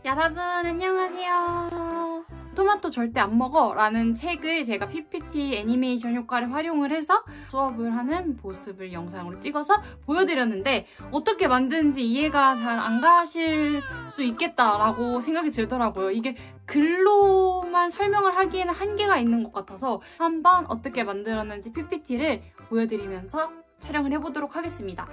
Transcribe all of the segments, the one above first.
여러분 안녕하세요. 토마토 절대 안 먹어 라는 책을 제가 PPT 애니메이션 효과를 활용을 해서 수업을 하는 모습을 영상으로 찍어서 보여드렸는데 어떻게 만드는지 이해가 잘 안 가실 수 있겠다라고 생각이 들더라고요. 이게 글로만 설명을 하기에는 한계가 있는 것 같아서 한번 어떻게 만들었는지 PPT를 보여드리면서 촬영을 해보도록 하겠습니다.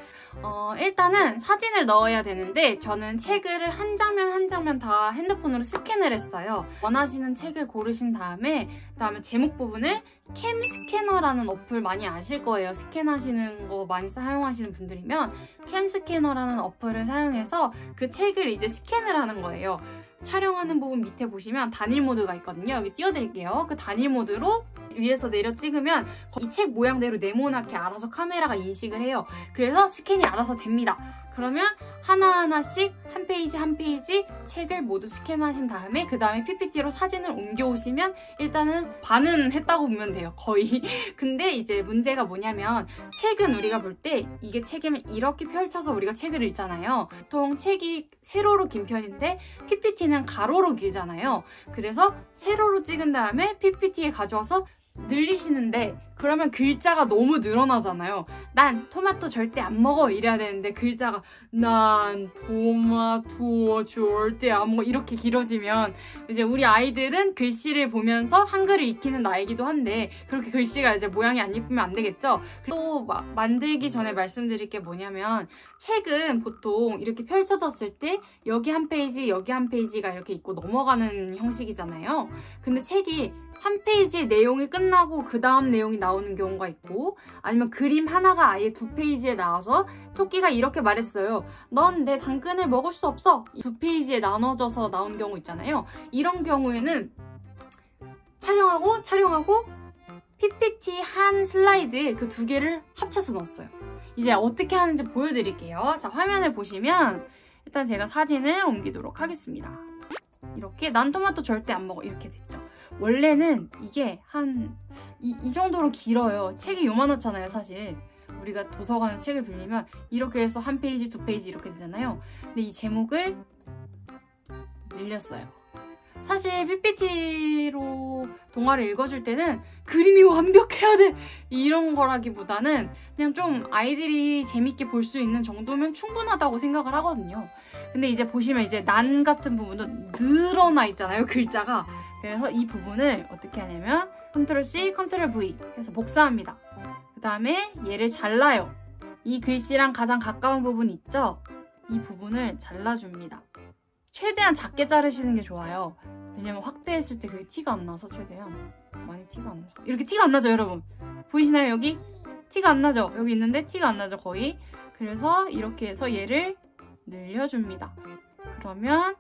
일단은 사진을 넣어야 되는데 저는 책을 한 장면 한 장면 다 핸드폰으로 스캔을 했어요. 원하시는 책을 고르신 다음에 그다음에 제목 부분을 캠 스캐너라는 어플 많이 아실 거예요. 스캔하시는 거 많이 사용하시는 분들이면 캠 스캐너라는 어플을 사용해서 그 책을 이제 스캔을 하는 거예요. 촬영하는 부분 밑에 보시면 단일 모드가 있거든요. 여기 띄워드릴게요. 그 단일 모드로 위에서 내려 찍으면 이 책 모양대로 네모나게 알아서 카메라가 인식을 해요. 그래서 스캔이 알아서 됩니다. 그러면 하나하나씩 한 페이지 한 페이지 책을 모두 스캔하신 다음에 그 다음에 PPT로 사진을 옮겨오시면 일단은 반은 했다고 보면 돼요. 거의. 근데 이제 문제가 뭐냐면 책은 우리가 볼 때 이게 책이면 이렇게 펼쳐서 우리가 책을 읽잖아요. 보통 책이 세로로 긴 편인데 PPT는 가로로 길잖아요. 그래서 세로로 찍은 다음에 PPT에 가져와서 늘리시는데 그러면 글자가 너무 늘어나잖아요. 난 토마토 절대 안 먹어 이래야 되는데 글자가 난 토마토 절대 안 먹어 이렇게 길어지면 이제 우리 아이들은 글씨를 보면서 한글을 익히는 나이기도 한데 그렇게 글씨가 이제 모양이 안 예쁘면 안 되겠죠. 또 만들기 전에 말씀드릴 게 뭐냐면 책은 보통 이렇게 펼쳐졌을 때 여기 한 페이지 여기 한 페이지가 이렇게 있고 넘어가는 형식이잖아요. 근데 책이 한 페이지 내용이 끝나고 그 다음 내용이 나오는 경우가 있고 아니면 그림 하나가 아예 두 페이지에 나와서 토끼가 이렇게 말했어요. 넌 내 당근을 먹을 수 없어. 두 페이지에 나눠져서 나온 경우 있잖아요. 이런 경우에는 촬영하고 PPT 한 슬라이드에 그 두 개를 합쳐서 넣었어요. 이제 어떻게 하는지 보여드릴게요. 자, 화면을 보시면 일단 제가 사진을 옮기도록 하겠습니다. 이렇게 난 토마토 절대 안 먹어 이렇게 됐죠. 원래는 이게 이 정도로 길어요. 책이 요만하잖아요, 사실. 우리가 도서관에서 책을 빌리면 이렇게 해서 한 페이지, 두 페이지 이렇게 되잖아요. 근데 이 제목을 늘렸어요. 사실 PPT로 동화를 읽어줄 때는 그림이 완벽해야 돼! 이런 거라기보다는 그냥 좀 아이들이 재밌게 볼 수 있는 정도면 충분하다고 생각을 하거든요. 근데 이제 보시면 이제 난 같은 부분도 늘어나 있잖아요, 글자가. 그래서 이 부분을 어떻게 하냐면 Ctrl C, Ctrl V 해서 복사합니다. 그 다음에 얘를 잘라요. 이 글씨랑 가장 가까운 부분 있죠? 이 부분을 잘라줍니다. 최대한 작게 자르시는 게 좋아요. 왜냐면 확대했을 때 그게 티가 안 나서 최대한 많이 티가 안 나죠. 이렇게 티가 안 나죠, 여러분? 보이시나요, 여기? 티가 안 나죠? 여기 있는데 티가 안 나죠, 거의? 그래서 이렇게 해서 얘를 늘려줍니다. 그러면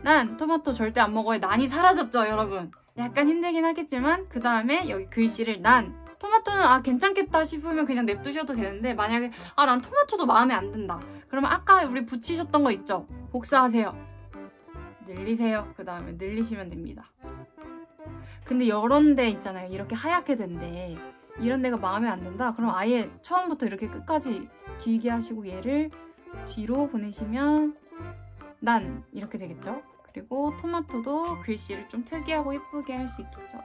난 토마토 절대 안 먹어의 난이 사라졌죠, 여러분? 약간 힘들긴 하겠지만 그 다음에 여기 글씨를 난 토마토는 괜찮겠다 싶으면 그냥 냅두셔도 되는데 만약에 난 토마토도 마음에 안 든다. 그러면 아까 우리 붙이셨던 거 있죠? 복사하세요. 늘리세요. 그 다음에 늘리시면 됩니다. 근데 이런 데 있잖아요. 이렇게 하얗게 된데 이런 데가 마음에 안 든다? 그럼 아예 처음부터 이렇게 끝까지 길게 하시고 얘를 뒤로 보내시면 난 이렇게 되겠죠? 그리고 토마토도 글씨를 좀 특이하고 예쁘게 할 수 있겠죠?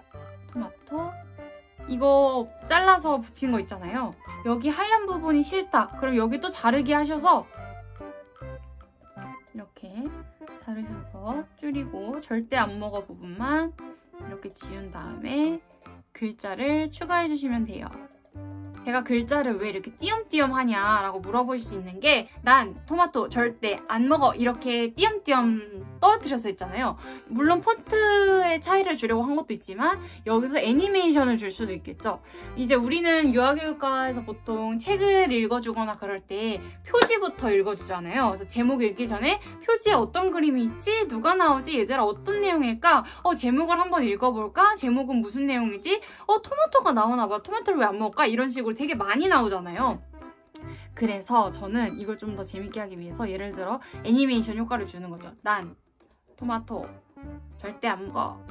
토마토 이거 잘라서 붙인 거 있잖아요. 여기 하얀 부분이 싫다. 그럼 여기 또 자르기 하셔서 이렇게 자르셔서 줄이고 절대 안 먹어 부분만 이렇게 지운 다음에 글자를 추가해 주시면 돼요. 제가 글자를 왜 이렇게 띄엄띄엄 하냐라고 물어보실 수 있는 게 난 토마토 절대 안 먹어 이렇게 띄엄띄엄 떨어뜨려서 있잖아요. 물론 폰트의 차이를 주려고 한 것도 있지만 여기서 애니메이션을 줄 수도 있겠죠. 이제 우리는 유아교육과에서 보통 책을 읽어주거나 그럴 때 표지부터 읽어주잖아요. 그래서 제목 읽기 전에 표지에 어떤 그림이 있지? 누가 나오지? 얘들아 어떤 내용일까? 제목을 한번 읽어볼까? 제목은 무슨 내용이지? 토마토가 나오나 봐. 토마토를 왜 안 먹을까? 이런 식으로 되게 많이 나오잖아요. 그래서 저는 이걸 좀 더 재밌게 하기 위해서 예를 들어 애니메이션 효과를 주는 거죠. 난 토마토 절대 안 먹어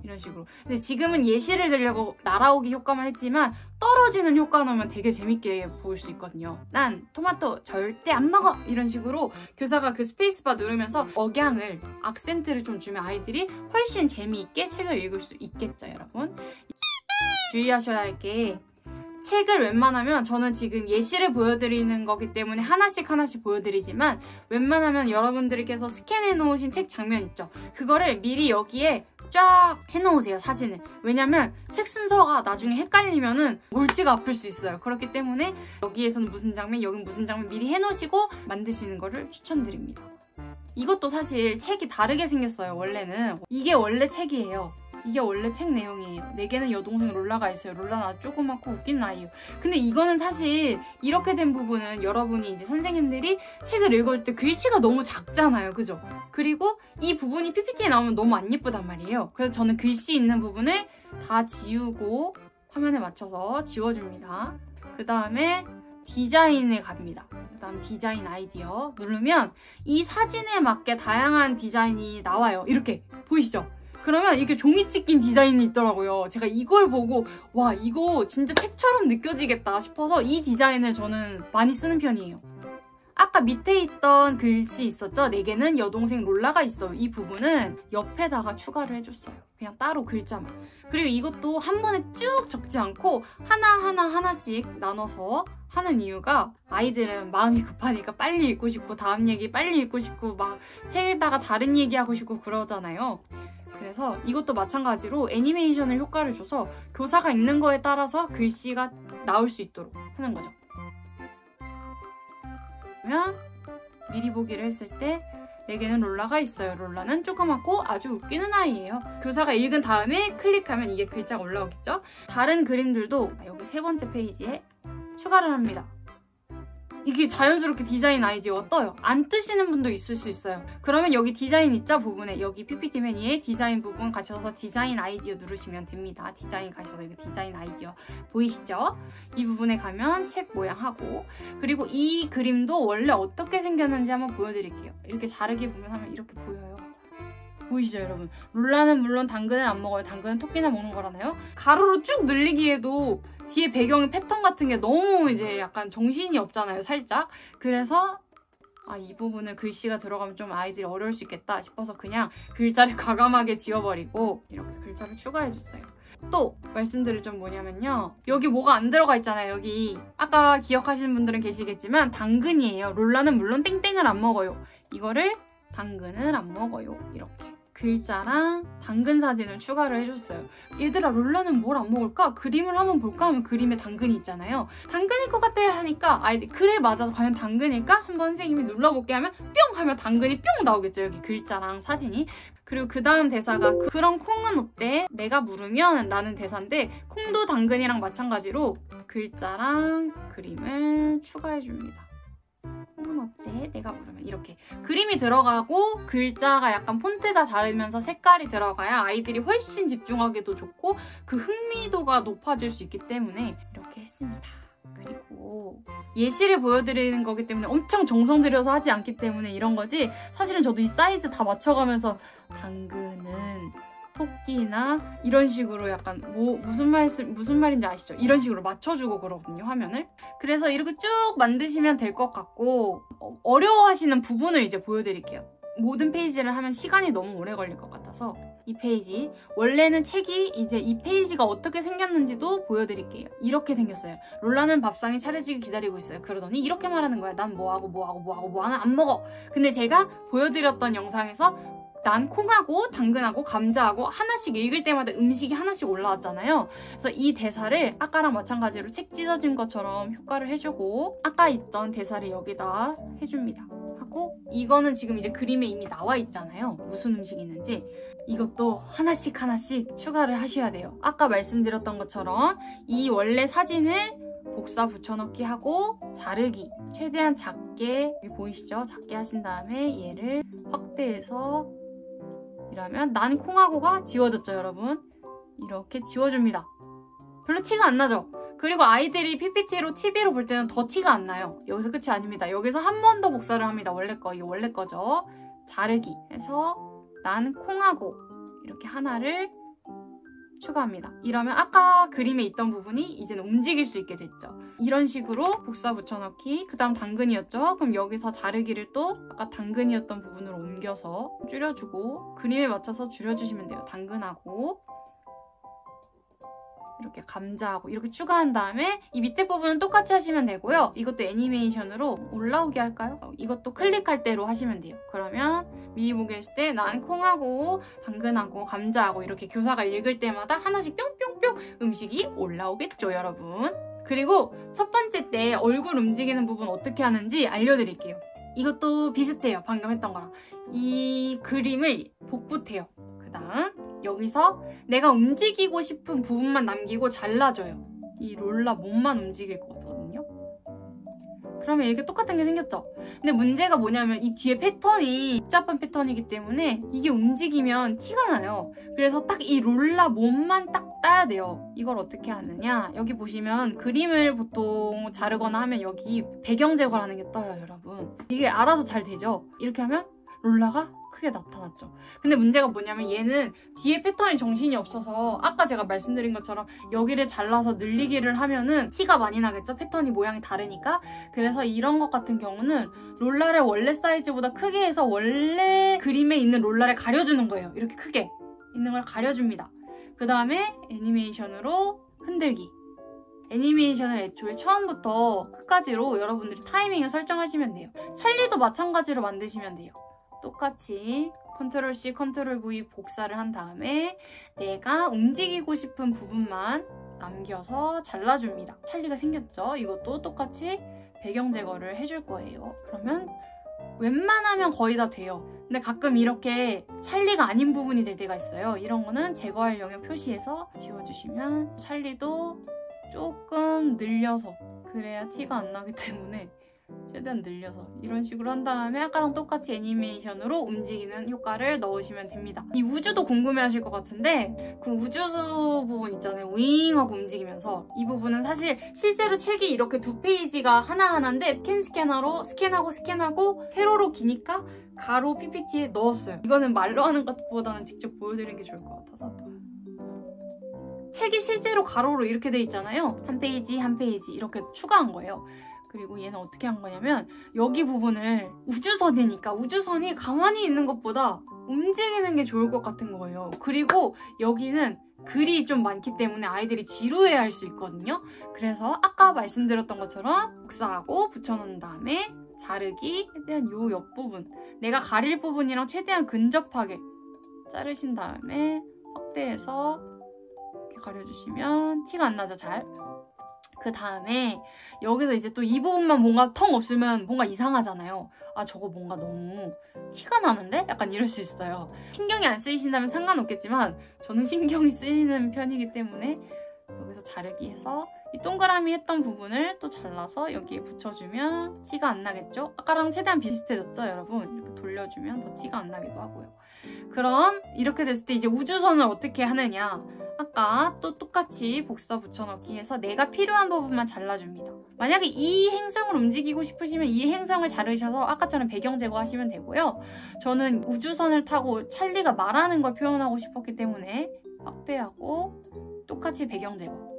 이런 식으로. 근데 지금은 예시를 들려고 날아오기 효과만 했지만 떨어지는 효과 넣으면 되게 재밌게 보일 수 있거든요. 난 토마토 절대 안 먹어! 이런 식으로 교사가 그 스페이스바 누르면서 억양을, 악센트를 좀 주면 아이들이 훨씬 재미있게 책을 읽을 수 있겠죠, 여러분. 주의하셔야 할 게 책을 웬만하면 저는 지금 예시를 보여드리는 거기 때문에 하나씩 보여드리지만 웬만하면 여러분들께서 스캔해 놓으신 책 장면 있죠? 그거를 미리 여기에 쫙 해놓으세요, 사진을. 왜냐면 책 순서가 나중에 헷갈리면은 골치가 아플 수 있어요. 그렇기 때문에 여기에서는 무슨 장면, 여긴 무슨 장면 미리 해놓으시고 만드시는 거를 추천드립니다. 이것도 사실 책이 다르게 생겼어요, 원래는. 이게 원래 책이에요. 이게 원래 책 내용이에요. 내게는 여동생 롤라가 있어요. 롤라는 아주 조그맣고 웃긴 아이예요. 근데 이거는 사실 이렇게 된 부분은 여러분이 이제 선생님들이 책을 읽을 때 글씨가 너무 작잖아요. 그죠? 그리고 이 부분이 PPT에 나오면 너무 안 예쁘단 말이에요. 그래서 저는 글씨 있는 부분을 다 지우고 화면에 맞춰서 지워줍니다. 그 다음에 디자인에 갑니다. 그 다음 디자인 아이디어 누르면 이 사진에 맞게 다양한 디자인이 나와요. 이렇게 보이시죠? 그러면 이렇게 종이 찢긴 디자인이 있더라고요. 제가 이걸 보고 와, 이거 진짜 책처럼 느껴지겠다 싶어서 이 디자인을 저는 많이 쓰는 편이에요. 아까 밑에 있던 글씨 있었죠? 내게는 여동생 롤라가 있어요. 이 부분은 옆에다가 추가를 해줬어요. 그냥 따로 글자만. 그리고 이것도 한 번에 쭉 적지 않고 하나씩 나눠서 하는 이유가 아이들은 마음이 급하니까 빨리 읽고 싶고 다음 얘기 빨리 읽고 싶고 막 책에다가 다른 얘기하고 싶고 그러잖아요. 그래서 이것도 마찬가지로 애니메이션을 효과를 줘서 교사가 읽는 거에 따라서 글씨가 나올 수 있도록 하는 거죠. 그러면 미리 보기를 했을 때 내게는 롤라가 있어요. 롤라는 조그맣고 아주 웃기는 아이예요. 교사가 읽은 다음에 클릭하면 이게 글자가 올라오겠죠? 다른 그림들도 여기 3번째 페이지에 추가를 합니다. 이게 자연스럽게 디자인 아이디어가 떠요. 안 뜨시는 분도 있을 수 있어요. 그러면 여기 디자인 있자 부분에 여기 PPT 메뉴에 디자인 부분 가셔서 디자인 아이디어 누르시면 됩니다. 디자인 가셔서 여기 디자인 아이디어 보이시죠? 이 부분에 가면 책 모양하고 그리고 이 그림도 원래 어떻게 생겼는지 한번 보여드릴게요. 이렇게 자르게 보면 하면 이렇게 보여요. 보이시죠, 여러분? 롤라는 물론 당근을 안 먹어요. 당근은 토끼나 먹는 거라나요? 가로로 쭉 늘리기에도 뒤에 배경의 패턴 같은 게 너무 이제 약간 정신이 없잖아요, 살짝. 그래서 이 부분을 글씨가 들어가면 좀 아이들이 어려울 수 있겠다 싶어서 그냥 글자를 과감하게 지워버리고 이렇게 글자를 추가해줬어요. 또 말씀드릴 점 뭐냐면요. 여기 뭐가 안 들어가 있잖아요, 여기. 아까 기억하시는 분들은 계시겠지만 당근이에요. 롤라는 물론 땡땡을 안 먹어요. 이거를 당근을 안 먹어요. 이렇게. 글자랑 당근 사진을 추가를 해줬어요. 얘들아, 롤라는 뭘 안 먹을까? 그림을 한번 볼까? 하면 그림에 당근이 있잖아요. 당근일 것 같아 하니까 아이들 그래 맞아 과연 당근일까? 한번 선생님이 눌러볼게 하면 뿅 하면 당근이 뿅 나오겠죠. 여기 글자랑 사진이. 그리고 그 다음 대사가 그런 콩은 어때? 내가 물으면 라는 대사인데 콩도 당근이랑 마찬가지로 글자랑 그림을 추가해줍니다. 콩은 어때? 내가 부르면 이렇게 그림이 들어가고 글자가 약간 폰트가 다르면서 색깔이 들어가야 아이들이 훨씬 집중하기도 좋고 그 흥미도가 높아질 수 있기 때문에 이렇게 했습니다. 그리고 예시를 보여드리는 거기 때문에 엄청 정성 들여서 하지 않기 때문에 이런 거지 사실은 저도 이 사이즈 다 맞춰가면서 당근은 토끼나 이런 식으로 약간 무슨 말인지 아시죠? 이런 식으로 맞춰주고 그러거든요, 화면을. 그래서 이렇게 쭉 만드시면 될 것 같고 어려워하시는 부분을 이제 보여드릴게요. 모든 페이지를 하면 시간이 너무 오래 걸릴 것 같아서 이 페이지, 원래는 책이 이제 이 페이지가 어떻게 생겼는지도 보여드릴게요. 이렇게 생겼어요. 롤라는 밥상이 차려지길 기다리고 있어요. 그러더니 이렇게 말하는 거야. 난 뭐하고 안 먹어. 근데 제가 보여드렸던 영상에서 난 콩하고 당근하고 감자하고 하나씩 읽을 때마다 음식이 하나씩 올라왔잖아요. 그래서 이 대사를 아까랑 마찬가지로 책 찢어진 것처럼 효과를 해주고 아까 있던 대사를 여기다 해줍니다. 하고 이거는 지금 이제 그림에 이미 나와 있잖아요. 무슨 음식이 있는지. 이것도 하나씩 추가를 하셔야 돼요. 아까 말씀드렸던 것처럼 이 원래 사진을 복사 붙여넣기 하고 자르기 최대한 작게 여기 보이시죠? 작게 하신 다음에 얘를 확대해서 이러면 난 콩하고가 지워졌죠, 여러분? 이렇게 지워줍니다. 별로 티가 안 나죠? 그리고 아이들이 PPT로 TV로 볼 때는 더 티가 안 나요. 여기서 끝이 아닙니다. 여기서 한 번 더 복사를 합니다. 원래 거, 이거 원래 거죠. 자르기 해서 난 콩하고 이렇게 하나를 추가합니다. 이러면 아까 그림에 있던 부분이 이제는 움직일 수 있게 됐죠. 이런 식으로 복사 붙여넣기, 그 다음 당근이었죠. 그럼 여기서 자르기를 또 아까 당근이었던 부분으로 옮겨서 줄여주고 그림에 맞춰서 줄여주시면 돼요. 당근하고 이렇게 감자하고 이렇게 추가한 다음에 이 밑에 부분은 똑같이 하시면 되고요. 이것도 애니메이션으로 올라오게 할까요? 이것도 클릭할 대로 하시면 돼요. 그러면 미리 보기 했을 때 난 콩하고 당근하고 감자하고 이렇게 교사가 읽을 때마다 하나씩 뿅뿅뿅 음식이 올라오겠죠, 여러분. 그리고 첫 번째 때 얼굴 움직이는 부분 어떻게 하는지 알려드릴게요. 이것도 비슷해요, 방금 했던 거랑. 이 그림을 복붙해요. 그 다음 여기서 내가 움직이고 싶은 부분만 남기고 잘라줘요. 이 롤라 몸만 움직일 거거든요. 그러면 이렇게 똑같은 게 생겼죠? 근데 문제가 뭐냐면 이 뒤에 패턴이 복잡한 패턴이기 때문에 이게 움직이면 티가 나요. 그래서 딱 이 롤라 몸만 딱 따야 돼요. 이걸 어떻게 하느냐? 여기 보시면 그림을 보통 자르거나 하면 여기 배경 제거를 하는 게 떠요, 여러분. 이게 알아서 잘 되죠? 이렇게 하면 롤라가 크게 나타났죠. 근데 문제가 뭐냐면 얘는 뒤에 패턴이 정신이 없어서 아까 제가 말씀드린 것처럼 여기를 잘라서 늘리기를 하면은 티가 많이 나겠죠? 패턴이 모양이 다르니까. 그래서 이런 것 같은 경우는 롤라를 원래 사이즈보다 크게 해서 원래 그림에 있는 롤라를 가려주는 거예요. 이렇게 크게 있는 걸 가려줍니다. 그 다음에 애니메이션으로 흔들기. 애니메이션을 애초에 처음부터 끝까지로 여러분들이 타이밍을 설정하시면 돼요. 찰리도 마찬가지로 만드시면 돼요. 똑같이 컨트롤 C, 컨트롤 V 복사를 한 다음에 내가 움직이고 싶은 부분만 남겨서 잘라줍니다. 찰리가 생겼죠? 이것도 똑같이 배경 제거를 해줄 거예요. 그러면 웬만하면 거의 다 돼요. 근데 가끔 이렇게 찰리가 아닌 부분이 될 때가 있어요. 이런 거는 제거할 영역 표시해서 지워주시면 찰리도 조금 늘려서 그래야 티가 안 나기 때문에 최대한 늘려서 이런 식으로 한 다음에 아까랑 똑같이 애니메이션으로 움직이는 효과를 넣으시면 됩니다. 이 우주도 궁금해하실 것 같은데 그 우주수 부분 있잖아요. 윙하고 움직이면서 이 부분은 사실 실제로 책이 이렇게 2페이지가 하나하나인데 캠 스캐너로 스캔하고 세로로 기니까 가로 PPT에 넣었어요. 이거는 말로 하는 것보다는 직접 보여드리는 게 좋을 것 같아서 책이 실제로 가로로 이렇게 돼 있잖아요. 한 페이지 한 페이지 이렇게 추가한 거예요. 그리고 얘는 어떻게 한 거냐면 여기 부분을 우주선이니까 우주선이 가만히 있는 것보다 움직이는 게 좋을 것 같은 거예요. 그리고 여기는 글이 좀 많기 때문에 아이들이 지루해할 수 있거든요. 그래서 아까 말씀드렸던 것처럼 복사하고 붙여놓은 다음에 자르기, 최대한 요 옆부분 내가 가릴 부분이랑 최대한 근접하게 자르신 다음에 확대해서 이렇게 가려주시면 티가 안 나죠, 잘. 그 다음에 여기서 이제 또 이 부분만 뭔가 텅 없으면 뭔가 이상하잖아요. 아 저거 뭔가 너무 티가 나는데? 약간 이럴 수 있어요. 신경이 안 쓰이신다면 상관없겠지만 저는 신경이 쓰이는 편이기 때문에 여기서 자르기 해서 이 동그라미 했던 부분을 또 잘라서 여기에 붙여주면 티가 안 나겠죠? 아까랑 최대한 비슷해졌죠, 여러분? 이렇게 돌려주면 더 티가 안 나기도 하고요. 그럼 이렇게 됐을 때 이제 우주선을 어떻게 하느냐? 아까 또 똑같이 복사 붙여넣기 해서 내가 필요한 부분만 잘라줍니다. 만약에 이 행성을 움직이고 싶으시면 이 행성을 자르셔서 아까처럼 배경 제거하시면 되고요. 저는 우주선을 타고 찰리가 말하는 걸 표현하고 싶었기 때문에 확대하고 똑같이 배경 제거.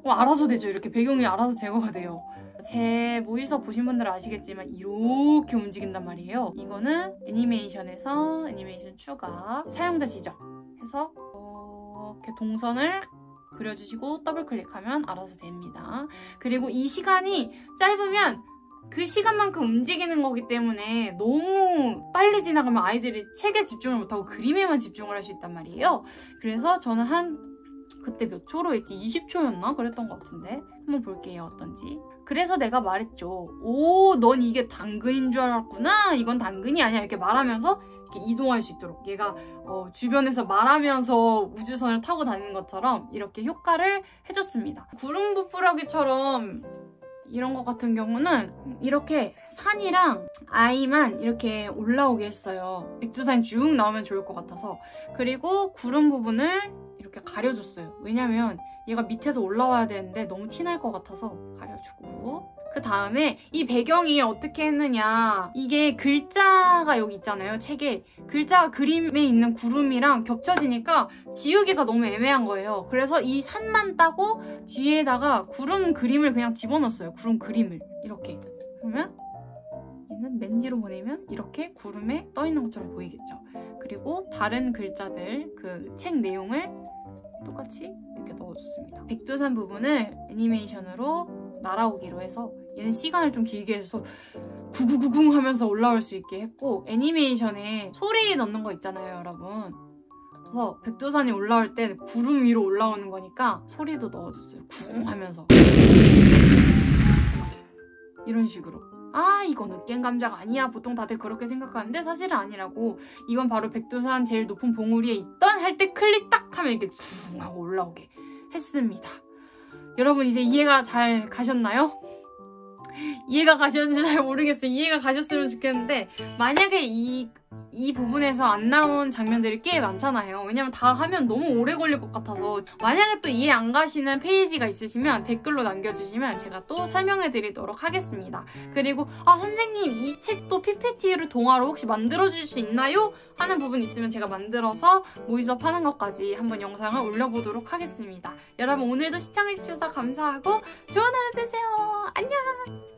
알아서 되죠. 이렇게 배경이 알아서 제거가 돼요. 제 모의수업 보신 분들은 아시겠지만 이렇게 움직인단 말이에요. 이거는 애니메이션에서 애니메이션 추가 사용자 지정 해서 이렇게 동선을 그려주시고 더블 클릭하면 알아서 됩니다. 그리고 이 시간이 짧으면 그 시간만큼 움직이는 거기 때문에 너무 빨리 지나가면 아이들이 책에 집중을 못하고 그림에만 집중을 할 수 있단 말이에요. 그래서 저는 그때 몇 초로 했지? 20초였나? 그랬던 것 같은데 한번 볼게요, 어떤지. 그래서 내가 말했죠. 오, 넌 이게 당근인 줄 알았구나. 이건 당근이 아니야. 이렇게 말하면서 이렇게 이동할 수 있도록 얘가 주변에서 말하면서 우주선을 타고 다니는 것처럼 이렇게 효과를 해줬습니다. 구름 부풀하기처럼 이런 것 같은 경우는 이렇게 산이랑 아이만 이렇게 올라오게 했어요. 백두산이 쭉 나오면 좋을 것 같아서. 그리고 구름 부분을 이렇게 가려줬어요. 왜냐면 얘가 밑에서 올라와야 되는데 너무 티날 것 같아서 가려주고. 그 다음에 이 배경이 어떻게 했느냐, 이게 글자가 여기 있잖아요. 책에 글자가 그림에 있는 구름이랑 겹쳐지니까 지우기가 너무 애매한 거예요. 그래서 이 산만 따고 뒤에다가 구름 그림을 그냥 집어넣었어요. 구름 그림을 이렇게. 그러면 얘는 맨 뒤로 보내면 이렇게 구름에 떠 있는 것처럼 보이겠죠. 그리고 다른 글자들 그 책 내용을 똑같이 이렇게 넣어줬습니다. 백두산 부분을 애니메이션으로 날아오기로 해서 얘는 시간을 좀 길게 해서 구구구궁 하면서 올라올 수 있게 했고, 애니메이션에 소리 넣는 거 있잖아요, 여러분. 그래서 백두산이 올라올 땐 구름 위로 올라오는 거니까 소리도 넣어줬어요. 쿵 하면서. 이런 식으로. 아, 이건 으깬 감자가 아니야. 보통 다들 그렇게 생각하는데 사실은 아니라고. 이건 바로 백두산 제일 높은 봉우리에 있던 할 때 클릭 딱 하면 이렇게 쿵 하고 올라오게 했습니다. 여러분 이제 이해가 잘 가셨나요? 이해가 가셨는지 잘 모르겠어요. 이해가 가셨으면 좋겠는데, 만약에 이 부분에서 안 나온 장면들이 꽤 많잖아요. 왜냐면 다 하면 너무 오래 걸릴 것 같아서. 만약에 또 이해 안 가시는 페이지가 있으시면 댓글로 남겨주시면 제가 또 설명해 드리도록 하겠습니다. 그리고 선생님 이 책도 PPT를 동화로 혹시 만들어줄 수 있나요? 하는 부분 있으면 제가 만들어서 모의 수업하는 것까지 한번 영상을 올려보도록 하겠습니다. 여러분 오늘도 시청해주셔서 감사하고 좋은 하루 되세요. 안녕!